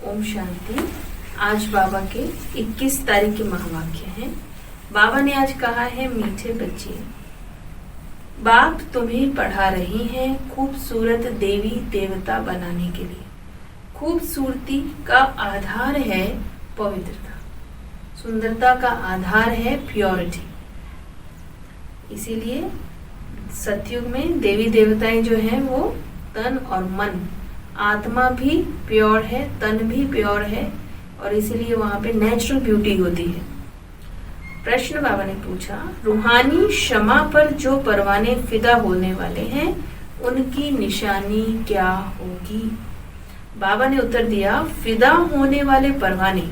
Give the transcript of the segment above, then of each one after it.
ओम शांति। आज बाबा के 21 तारीख के महावाक्य हैं। बाबा ने आज कहा है, मीठे बच्चे, बाप तुम्हें पढ़ा रहे हैं खूबसूरत देवी देवता बनाने के लिए। खूबसूरती का आधार है पवित्रता, सुंदरता का आधार है प्योरिटी। इसीलिए सतयुग में देवी देवताएं जो हैं वो तन और मन, आत्मा भी प्योर है, तन भी प्योर है, और इसीलिए वहां पे नेचुरल ब्यूटी होती है। प्रश्न बाबा ने पूछा, रूहानी क्षमा पर जो परवाने फिदा होने वाले हैं उनकी निशानी क्या होगी? बाबा ने उत्तर दिया, फिदा होने वाले परवाने,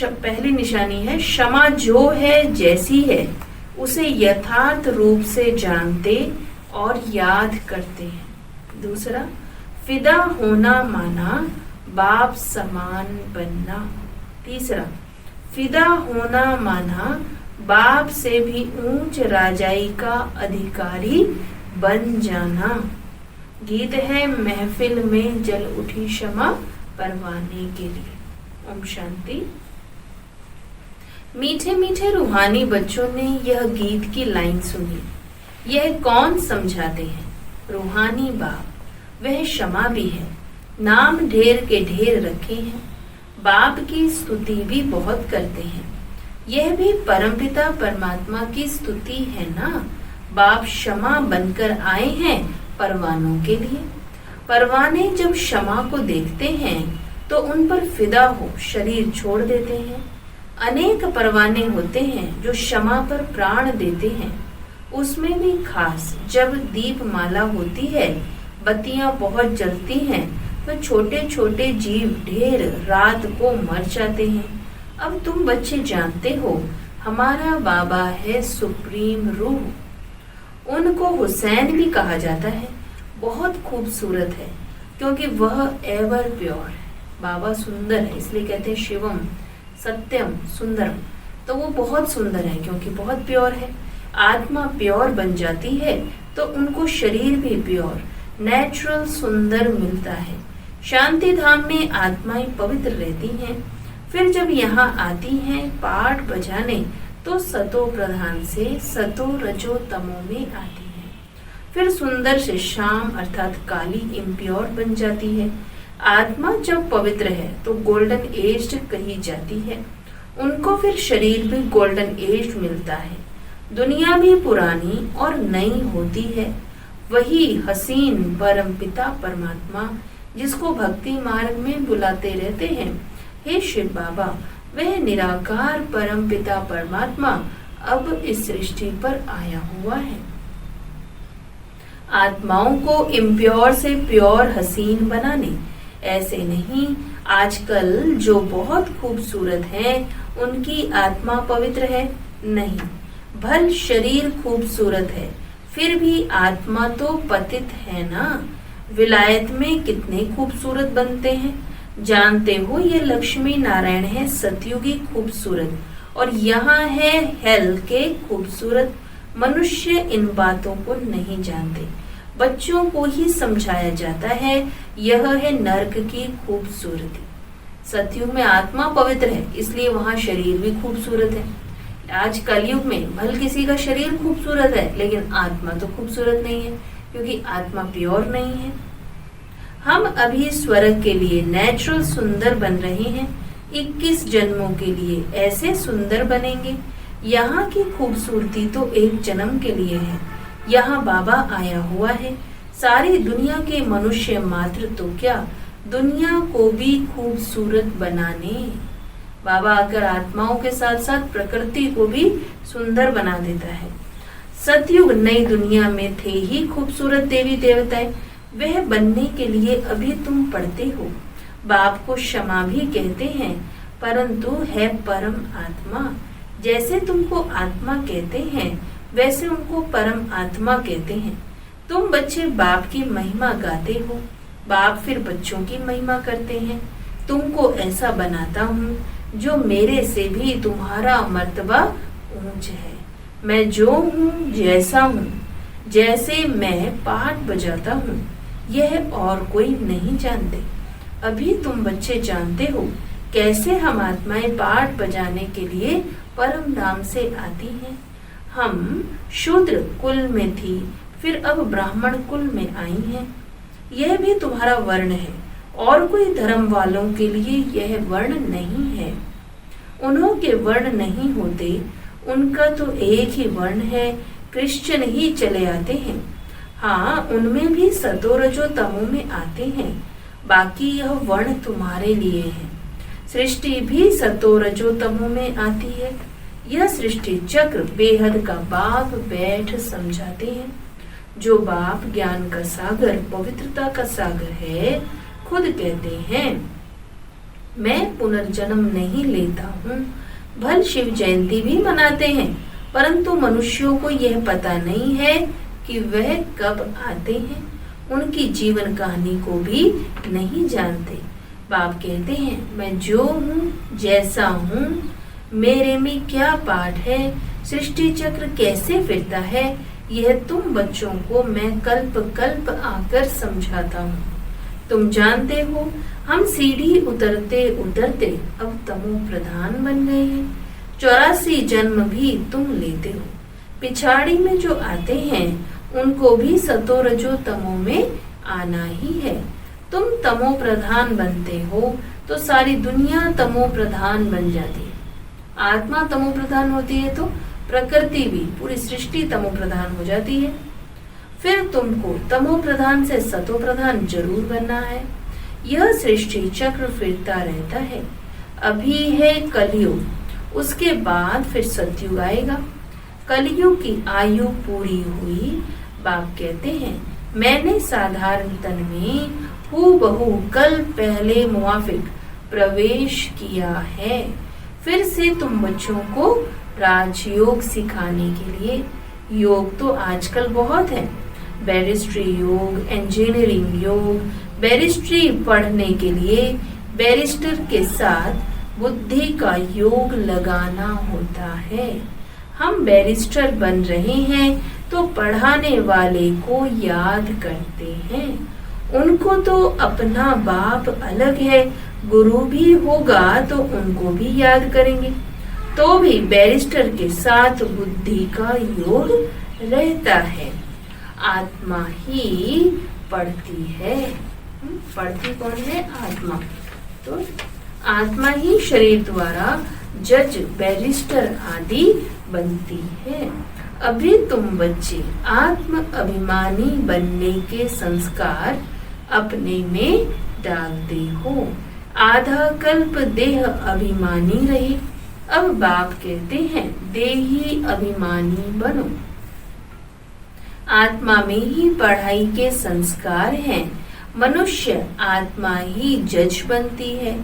पहली निशानी है क्षमा जो है जैसी है उसे यथार्थ रूप से जानते और याद करते हैं। दूसरा, फिदा होना माना बाप समान बनना। तीसरा, फिदा होना माना बाप से भी ऊंच राजाई का अधिकारी बन जाना। गीत है, महफिल में जल उठी क्षमा परवाने के लिए। ओम शांति। मीठे मीठे रूहानी बच्चों ने यह गीत की लाइन सुनी। यह कौन समझाते हैं? रूहानी बाप। वह क्षमा भी है, नाम ढेर के ढेर रखे हैं, बाप की स्तुति भी बहुत करते हैं। यह भी परमपिता परमात्मा की स्तुति है ना। बाप क्षमा बनकर आए हैं परवानों के लिए। परवाने जब क्षमा को देखते हैं तो उन पर फिदा हो शरीर छोड़ देते हैं। अनेक परवाने होते हैं जो क्षमा पर प्राण देते हैं। उसमें भी खास जब दीपमाला होती है, बत्तियां बहुत जलती हैं, तो छोटे छोटे जीव ढेर रात को मर जाते हैं। अब तुम बच्चे जानते हो, हमारा बाबा है सुप्रीम रूह। उनको हुसैन भी कहा जाता है। बहुत खूबसूरत है क्योंकि वह एवर प्योर है। बाबा सुंदर है, इसलिए कहते हैं शिवम सत्यम सुंदरम। तो वो बहुत सुंदर है क्योंकि बहुत प्योर है। आत्मा प्योर बन जाती है तो उनको शरीर भी प्योर नेचुरल सुंदर मिलता है। शांति धाम में आत्माएं पवित्र रहती हैं। फिर जब यहाँ आती हैं पाठ बजाने तो सतो प्रधान से सतो रजो तमो में आती हैं। फिर सुंदर से शाम अर्थात काली इम्प्योर बन जाती है। आत्मा जब पवित्र है तो गोल्डन एज कही जाती है। उनको फिर शरीर भी गोल्डन एज मिलता है। दुनिया भी पुरानी और नई होती है। वही हसीन परमपिता परमात्मा जिसको भक्ति मार्ग में बुलाते रहते हैं, हे शिव बाबा, वह निराकार परमपिता परमात्मा अब इस सृष्टि पर आया हुआ है। आत्माओं को इम्प्योर से प्योर हसीन बनाने। ऐसे नहीं, आजकल जो बहुत खूबसूरत हैं उनकी आत्मा पवित्र है नहीं। भल शरीर खूबसूरत है फिर भी आत्मा तो पतित है ना। विलायत में कितने खूबसूरत बनते हैं, जानते हो। ये लक्ष्मी नारायण है सतयुगी खूबसूरत, और यहाँ है हेल के खूबसूरत। मनुष्य इन बातों को नहीं जानते। बच्चों को ही समझाया जाता है। यह है नर्क की खूबसूरती। सतयुग में आत्मा पवित्र है इसलिए वहाँ शरीर भी खूबसूरत है। आज कलयुग में भल किसी का शरीर खूबसूरत है लेकिन आत्मा तो खूबसूरत नहीं है क्योंकि आत्मा प्योर नहीं है। हम अभी स्वर्ग के लिए नेचुरल सुंदर बन रहे हैं। 21 जन्मों के लिए ऐसे सुंदर बनेंगे। यहाँ की खूबसूरती तो एक जन्म के लिए है। यहाँ बाबा आया हुआ है। सारी दुनिया के मनुष्य मात्र तो क्या, दुनिया को भी खूबसूरत बनाने। बाबा आकर आत्माओं के साथ साथ प्रकृति को भी सुंदर बना देता है। सतयुग नई दुनिया में थे ही खूबसूरत देवी देवताएं। वह बनने के लिए अभी तुम पढ़ते हो। बाप को क्षमा भी कहते हैं परंतु है परम आत्मा। जैसे तुमको आत्मा कहते हैं वैसे उनको परम आत्मा कहते हैं। तुम बच्चे बाप की महिमा गाते हो, बाप फिर बच्चों की महिमा करते हैं। तुमको ऐसा बनाता हूँ जो मेरे से भी तुम्हारा मर्तबा ऊंच है। मैं जो हूँ जैसा हूँ, जैसे मैं पाठ बजाता हूँ, यह और कोई नहीं जानते। अभी तुम बच्चे जानते हो कैसे हम आत्माएं पाठ बजाने के लिए परम धाम से आती हैं। हम शूद्र कुल में थी, फिर अब ब्राह्मण कुल में आई हैं। यह भी तुम्हारा वर्ण है और कोई धर्म वालों के लिए यह वर्ण नहीं है। उन्हों के वर्ण नहीं होते, उनका तो एक ही वर्ण है, क्रिश्चियन ही चले आते हैं। हाँ, उनमें भी सतो रजो तमो में आते हैं। बाकी यह वर्ण तुम्हारे लिए है। सृष्टि भी सतो रजो तमो में आती है। यह सृष्टि चक्र बेहद का बाप बैठ समझाते हैं। जो बाप ज्ञान का सागर, पवित्रता का सागर है, खुद कहते हैं मैं पुनर्जन्म नहीं लेता हूँ। भल शिव जयंती भी मनाते हैं, परंतु मनुष्यों को यह पता नहीं है कि वह कब आते हैं। उनकी जीवन कहानी को भी नहीं जानते। बाप कहते हैं मैं जो हूँ, जैसा हूँ, मेरे में क्या पाठ है, सृष्टि चक्र कैसे फिरता है, यह तुम बच्चों को मैं कल्प कल्प आकर समझाता हूँ। तुम जानते हो हम सीढ़ी उतरते उतरते अब तमो प्रधान बन गए हैं। 84 जन्म भी तुम लेते हो। पिछाड़ी में जो आते हैं उनको भी सतो रजो तमो में आना ही है। तुम तमो प्रधान बनते हो तो सारी दुनिया तमो प्रधान बन जाती है। आत्मा तमो प्रधान होती है तो प्रकृति भी, पूरी सृष्टि तमो प्रधान हो जाती है। फिर तुमको तमो प्रधान से सतो प्रधान जरूर बनना है। यह सृष्टि चक्र फिरता रहता है। अभी है कलयुग, उसके बाद फिर सतयुग आएगा। कलयुग की आयु पूरी हुई। बाप कहते हैं मैंने साधारण तन में हूबहू कल पहले मुआफिक प्रवेश किया है। फिर से तुम बच्चों को राजयोग सिखाने के लिए। योग तो आजकल बहुत है, बैरिस्ट्री योग, इंजीनियरिंग योग। बैरिस्ट्री पढ़ने के लिए बैरिस्टर के साथ बुद्धि का योग लगाना होता है। हम बैरिस्टर बन रहे हैं तो पढ़ाने वाले को याद करते हैं। उनको तो अपना बाप अलग है, गुरु भी होगा तो उनको भी याद करेंगे। तो भी बैरिस्टर के साथ बुद्धि का योग रहता है। आत्मा ही पढ़ती है। पढ़ती कौन है? आत्मा। तो आत्मा ही शरीर द्वारा जज, बैरिस्टर आदि बनती है। अभी तुम बच्चे आत्म अभिमानी बनने के संस्कार अपने में डालते हो। आधा कल्प देह अभिमानी रहे, अब बाप कहते हैं देही अभिमानी बनो। आत्मा में ही पढ़ाई के संस्कार हैं। मनुष्य आत्मा ही जज बनती है।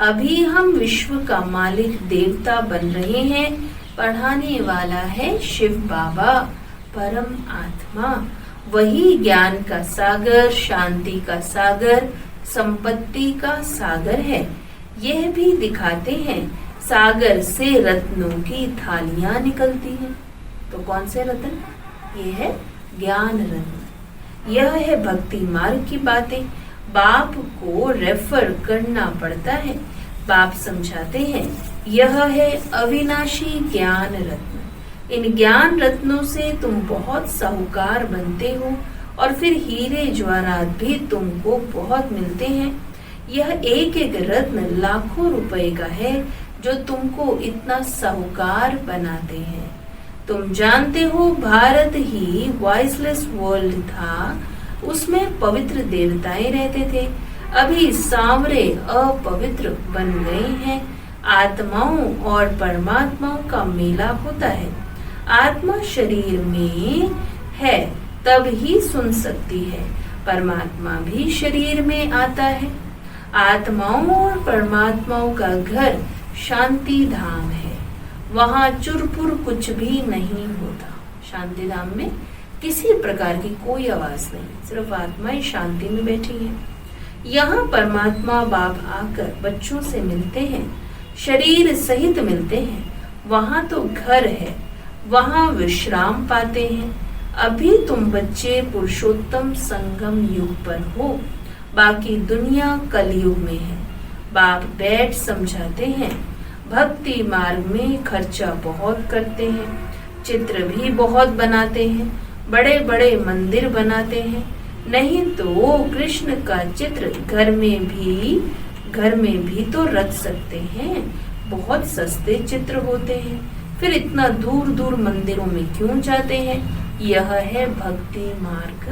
अभी हम विश्व का मालिक देवता बन रहे हैं। पढ़ाने वाला है शिव बाबा, परम आत्मा। वही ज्ञान का सागर, शांति का सागर, संपत्ति का सागर है। यह भी दिखाते हैं सागर से रत्नों की थालियां निकलती हैं। तो कौन से रत्न? ये है ज्ञान रत्न। यह है भक्ति मार्ग की बातें। बाप को रेफर करना पड़ता है। बाप समझाते हैं यह है अविनाशी ज्ञान रत्न। इन ज्ञान रत्नों से तुम बहुत साहूकार बनते हो और फिर हीरे जवाहरात भी तुमको बहुत मिलते हैं। यह एक एक रत्न लाखों रुपए का है जो तुमको इतना साहूकार बनाते हैं। तुम जानते हो भारत ही वॉइसलेस वर्ल्ड था, उसमें पवित्र देवताएं रहते थे। अभी सांवरे अपवित्र बन गए हैं। आत्माओं और परमात्माओं का मेला होता है। आत्मा शरीर में है तब ही सुन सकती है। परमात्मा भी शरीर में आता है। आत्माओं और परमात्माओं का घर शांति धाम है। वहाँ चुरपुर कुछ भी नहीं होता। शांति धाम में किसी प्रकार की कोई आवाज नहीं, सिर्फ आत्माएं शांति में बैठी है। यहाँ परमात्मा बाप आकर बच्चों से मिलते हैं, शरीर सहित मिलते हैं। वहाँ तो घर है, वहाँ विश्राम पाते हैं। अभी तुम बच्चे पुरुषोत्तम संगम युग पर हो। बाकी दुनिया कलयुग में है। बाप बैठ समझाते हैं, भक्ति मार्ग में खर्चा बहुत करते हैं, चित्र भी बहुत बनाते हैं, बड़े बड़े मंदिर बनाते हैं, नहीं तो कृष्ण का चित्र घर में भी तो रख सकते हैं। बहुत सस्ते चित्र होते हैं, फिर इतना दूर दूर मंदिरों में क्यों जाते हैं? यह है भक्ति मार्ग।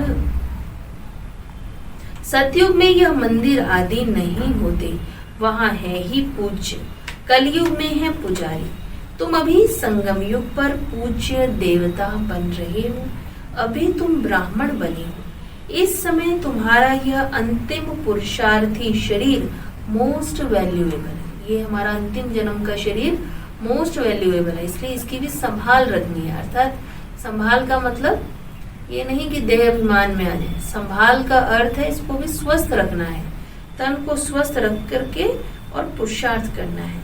सतयुग में यह मंदिर आदि नहीं होते, वहाँ है ही पूज्य। कलयुग में है पुजारी। तुम अभी संगम युग पर पूज्य देवता बन रहे हो, अभी तुम ब्राह्मण बने हो। इस समय तुम्हारा यह अंतिम पुरुषार्थी शरीर मोस्ट वैल्यूएबल है। ये हमारा अंतिम जन्म का शरीर मोस्ट वैल्यूएबल है, इसलिए इसकी भी संभाल रखनी है। अर्थात संभाल का मतलब ये नहीं कि देह अभिमान में आ जाए। संभाल का अर्थ है इसको भी स्वस्थ रखना है, तन को स्वस्थ रख करके और पुरुषार्थ करना है।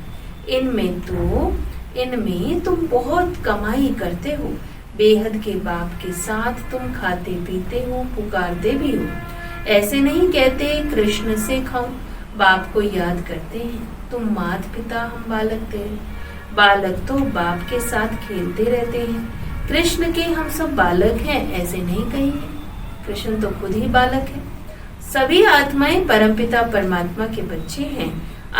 इनमें तुम बहुत कमाई करते हो, बेहद के बाप के साथ तुम खाते पीते हो, पुकारते भी हो। ऐसे नहीं कहते कृष्ण से खाओ, बाप को याद करते हैं। तुम मात पिता, हम बालक तेरे। बालक तो बाप के साथ खेलते रहते हैं। कृष्ण के हम सब बालक हैं, ऐसे नहीं कहिए। कृष्ण तो खुद ही बालक है। सभी आत्माएं परमपिता परमात्मा के बच्चे हैं।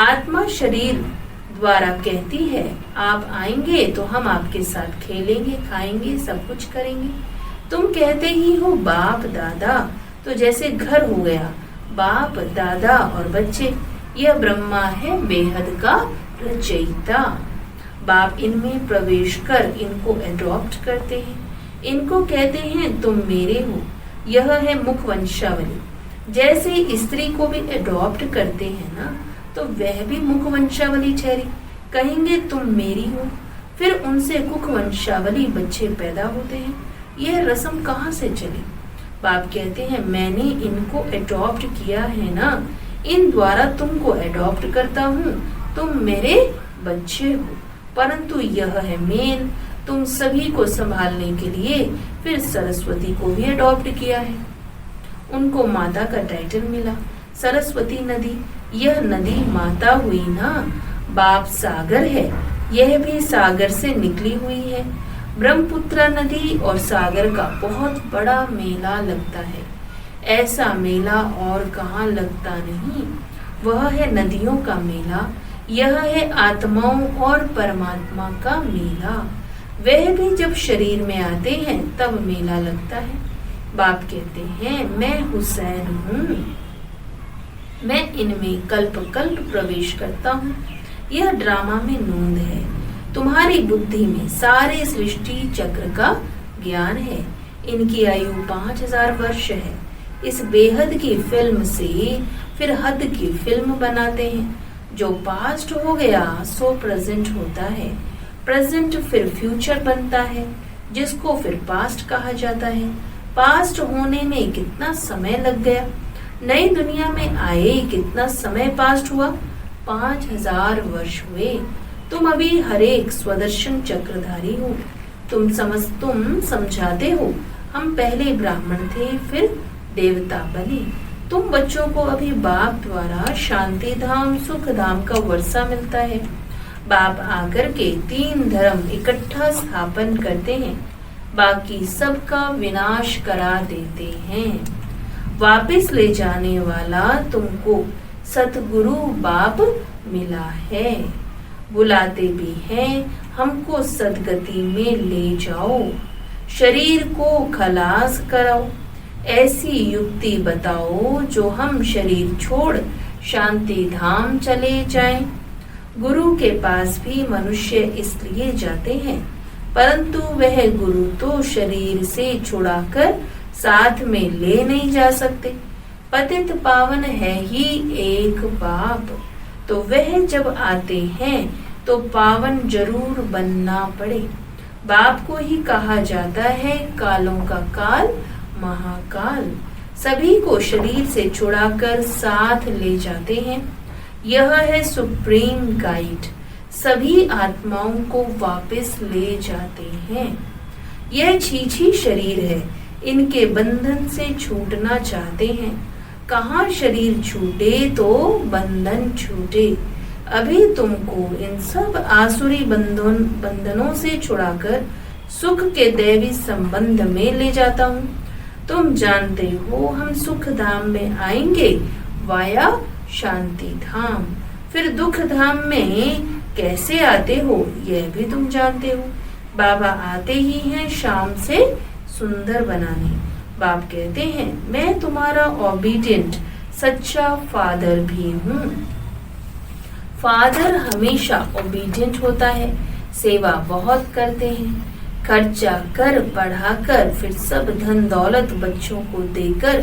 आत्मा शरीर द्वारा कहती है, आप आएंगे तो हम आपके साथ खेलेंगे, खाएंगे, सब कुछ करेंगे। तुम कहते ही हो बाप दादा, तो जैसे घर हो गया, बाप दादा और बच्चे। यह ब्रह्मा है बेहद का रचयिता। बाप इनमें प्रवेश कर इनको एडॉप्ट करते हैं। इनको कहते हैं तुम मेरे हो। यह है मुख वंशावली। जैसे स्त्री को भी एडॉप्ट करते हैं ना, तो वह भी मुख वंशावली ठहरी। कहेंगे तुम मेरी हो, फिर उनसे कुख वंशावली बच्चे पैदा होते हैं। यह रस्म कहाँ से चली? बाप कहते हैं मैंने इनको एडॉप्ट किया है ना, इन द्वारा तुमको एडॉप्ट करता हूँ, तुम मेरे बच्चे हो। परंतु यह है मेन, तुम सभी को संभालने के लिए फिर सरस्वती को भी एडॉप्ट किया है। उनको माता का टाइटल मिला, सरस्वती नदी। यह नदी माता हुई ना, बाप सागर है, यह भी सागर से निकली हुई है। ब्रह्मपुत्र नदी और सागर का बहुत बड़ा मेला लगता है। ऐसा मेला और कहाँ लगता नहीं, वह है नदियों का मेला। यह है आत्माओं और परमात्मा का मेला। वह भी जब शरीर में आते हैं तब मेला लगता है। बाप कहते हैं मैं हुसैन हूँ, मैं इनमें कल्प कल्प प्रवेश करता हूँ। यह ड्रामा में नूंद है। तुम्हारी बुद्धि में सारे सृष्टि चक्र का ज्ञान है। इनकी आयु 5000 वर्ष है। इस बेहद की फिल्म से फिर हद की फिल्म बनाते हैं। जो पास्ट हो गया सो प्रेजेंट होता है, प्रेजेंट फिर फ्यूचर बनता है, जिसको फिर पास्ट कहा जाता है। पास्ट होने में कितना समय लग गया, नई दुनिया में आए कितना समय पास्ट हुआ, 5000 वर्ष हुए। तुम अभी हर एक स्वदर्शन चक्रधारी हो। तुम समझाते हो हम पहले ब्राह्मण थे फिर देवता बने। तुम बच्चों को अभी बाप द्वारा शांति धाम सुख धाम का वर्षा मिलता है। बाप आकर के 3 धर्म इकट्ठा स्थापन करते हैं, बाकी सबका विनाश करा देते हैं। वापस ले जाने वाला तुमको सतगुरु बाप मिला है। बुलाते भी हैं हमको सदगति में ले जाओ, शरीर को खलास कराओ। ऐसी युक्ति बताओ जो हम शरीर छोड़ शांति धाम चले जाएं। गुरु के पास भी मनुष्य इसलिए जाते हैं, परंतु वह गुरु तो शरीर से छुड़ाकर साथ में ले नहीं जा सकते। पतित पावन है ही एक बाप, तो वह जब आते हैं तो पावन जरूर बनना पड़े। बाप को ही कहा जाता है कालों का काल महाकाल। सभी को शरीर से छुड़ाकर साथ ले जाते हैं। यह है सुप्रीम गाइड, सभी आत्माओं को वापस ले जाते हैं। यह छीछी शरीर है, इनके बंधन से छूटना चाहते हैं। कहाँ शरीर छूटे तो बंधन छूटे। अभी तुमको इन सब आसुरी बंधनों से छुड़ाकर सुख के दैवी संबंध में ले जाता हूँ। तुम जानते हो हम सुख धाम में आएंगे वाया शांति धाम। फिर दुख धाम में कैसे आते हो यह भी तुम जानते हो। बाबा आते ही हैं शाम से सुंदर बनाने। बाप कहते हैं मैं तुम्हारा ओबीडियंट सच्चा फादर भी हूँ। फादर हमेशा ओबीडियंट होता है, सेवा बहुत करते हैं, खर्चा कर बढ़ाकर फिर सब धन दौलत बच्चों को देकर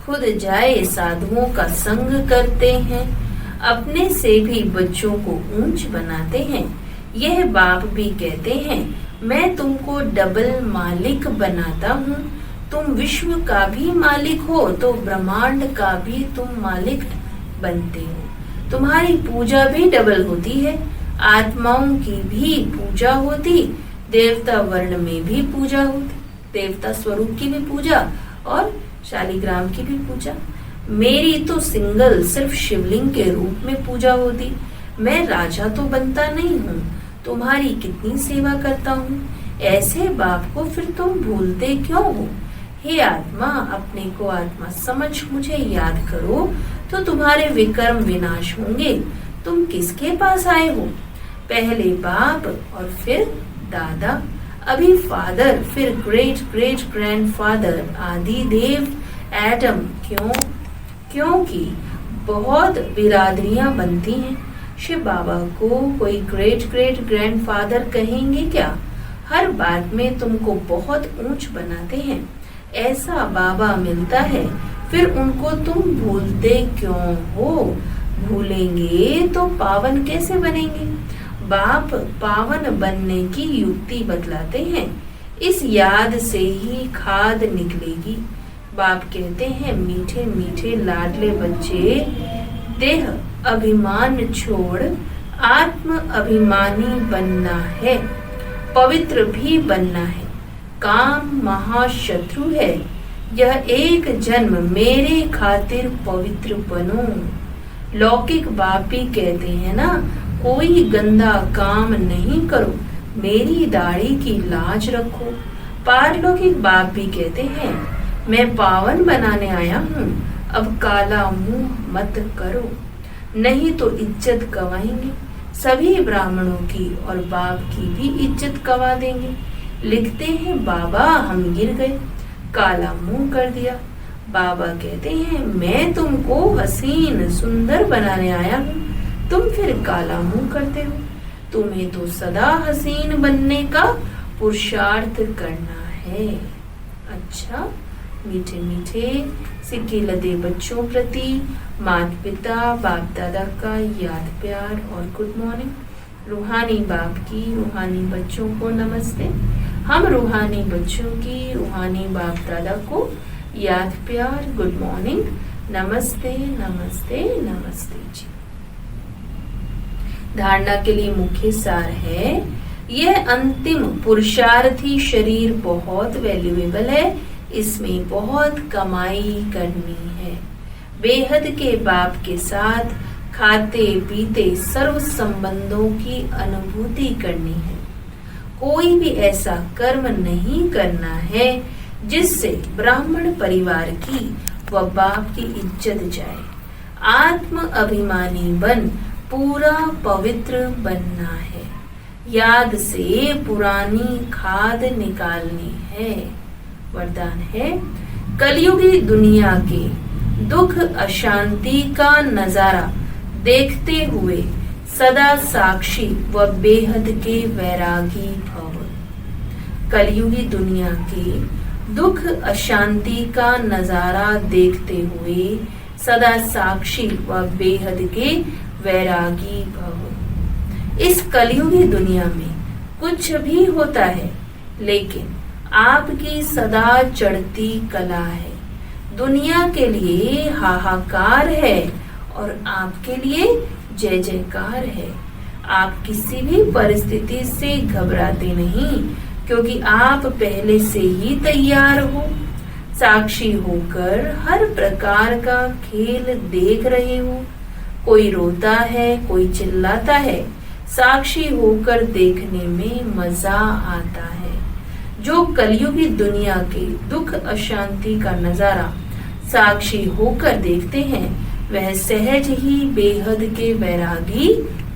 खुद जाए साधुओं का संग करते हैं, अपने से भी बच्चों को ऊंच बनाते हैं। यह बाप भी कहते हैं मैं तुमको डबल मालिक बनाता हूँ। तुम विश्व का भी मालिक हो तो ब्रह्मांड का भी तुम मालिक बनते हो। तुम्हारी पूजा भी डबल होती है, आत्माओं की भी पूजा होती, देवता वर्ण में भी पूजा होती, देवता स्वरूप की भी पूजा और शालिग्राम की भी पूजा। मेरी तो सिंगल सिर्फ शिवलिंग के रूप में पूजा होती। मैं राजा तो बनता नहीं हूँ, तुम्हारी कितनी सेवा करता हूँ। ऐसे बाप को फिर तुम भूलते क्यों हो? हे आत्मा, अपने को आत्मा समझ मुझे याद करो तो तुम्हारे विकर्म विनाश होंगे। तुम किसके पास आए हो? पहले बाप और फिर दादा, अभी फादर, फिर ग्रेट ग्रेट ग्रैंडफादर, आदि देव एडम। क्योंकि बहुत बिरादरियां बनती हैं। शिव बाबा को कोई ग्रेट ग्रेट ग्रैंडफादर कहेंगे क्या? हर बात में तुमको बहुत ऊंच बनाते हैं। ऐसा बाबा मिलता है, फिर उनको तुम भूलते क्यों हो? भूलेंगे तो पावन कैसे बनेंगे? बाप पावन बनने की युक्ति बतलाते हैं, इस याद से ही खाद निकलेगी। बाप कहते हैं मीठे मीठे लाडले बच्चे, देह अभिमान छोड़ आत्म अभिमानी बनना है, पवित्र भी बनना है। काम महाशत्रु है, यह एक जन्म मेरे खातिर पवित्र बनो। लौकिक बाप भी कहते हैं ना, कोई गंदा काम नहीं करो, मेरी दाढ़ी की लाज रखो। पारलौकिक बाप भी कहते हैं मैं पावन बनाने आया हूँ, अब काला मुंह मत करो, नहीं तो इज्जत गवाएंगे। सभी ब्राह्मणों की और बाप की भी इज्जत गवा देंगे। लिखते हैं बाबा हम गिर गए, काला मुंह कर दिया। बाबा कहते हैं मैं तुमको हसीन सुंदर बनाने आया हूँ, तुम फिर काला मुंह करते हो। तुम्हें तो सदा हसीन बनने का पुरुषार्थ करना है। अच्छा, मीठे मीठे सिक्के लदे बच्चों प्रति माता पिता बाप दादा का याद प्यार और गुड मॉर्निंग। रूहानी बाप की रूहानी बच्चों को नमस्ते। हम रूहानी बच्चों की रूहानी बाप दादा को याद प्यार गुड मॉर्निंग, नमस्ते नमस्ते नमस्ते जी। धारणा के लिए मुख्य सार है, यह अंतिम पुरुषार्थी शरीर बहुत वैल्यूएबल है, इसमें बहुत कमाई करनी है। बेहद के बाप के साथ खाते पीते सर्व संबंधों की अनुभूति करनी है। कोई भी ऐसा कर्म नहीं करना है जिससे ब्राह्मण परिवार की व बाप की इज्जत जाए। आत्म अभिमानी बन पूरा पवित्र बनना है। याद से पुरानी खाद निकालनी है। वरदान है, कलयुगी दुनिया के दुख अशांति का नजारा देखते हुए सदा साक्षी व बेहद के वैरागी भव। कलयुगी दुनिया के दुख अशांति का नजारा देखते हुए सदा साक्षी व बेहद के वैरागी भव। इस कलयुगी दुनिया में कुछ भी होता है, लेकिन आपकी सदा चढ़ती कला है। दुनिया के लिए हाहाकार है और आपके लिए जय जयकार है। आप किसी भी परिस्थिति से घबराते नहीं, क्योंकि आप पहले से ही तैयार हो। साक्षी होकर हर प्रकार का खेल देख रहे हो। कोई रोता है, कोई चिल्लाता है, साक्षी होकर देखने में मजा आता है। जो कलयुगी दुनिया के दुख अशांति का नजारा साक्षी होकर देखते हैं, वह सहज ही बेहद के वैरागी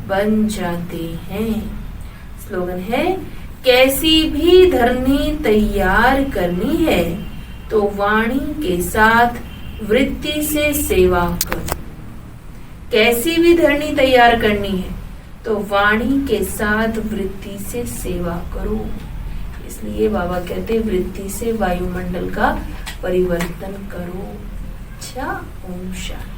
बन जाते हैं। स्लोगन है, कैसी भी धरनी तैयार करनी है तो वाणी के साथ वृत्ति से सेवा करो। कैसी भी धरनी तैयार करनी है तो वाणी के साथ वृत्ति से सेवा करो। इसलिए बाबा कहते वृत्ति से वायुमंडल का परिवर्तन करो। अच्छा, ओम शांति।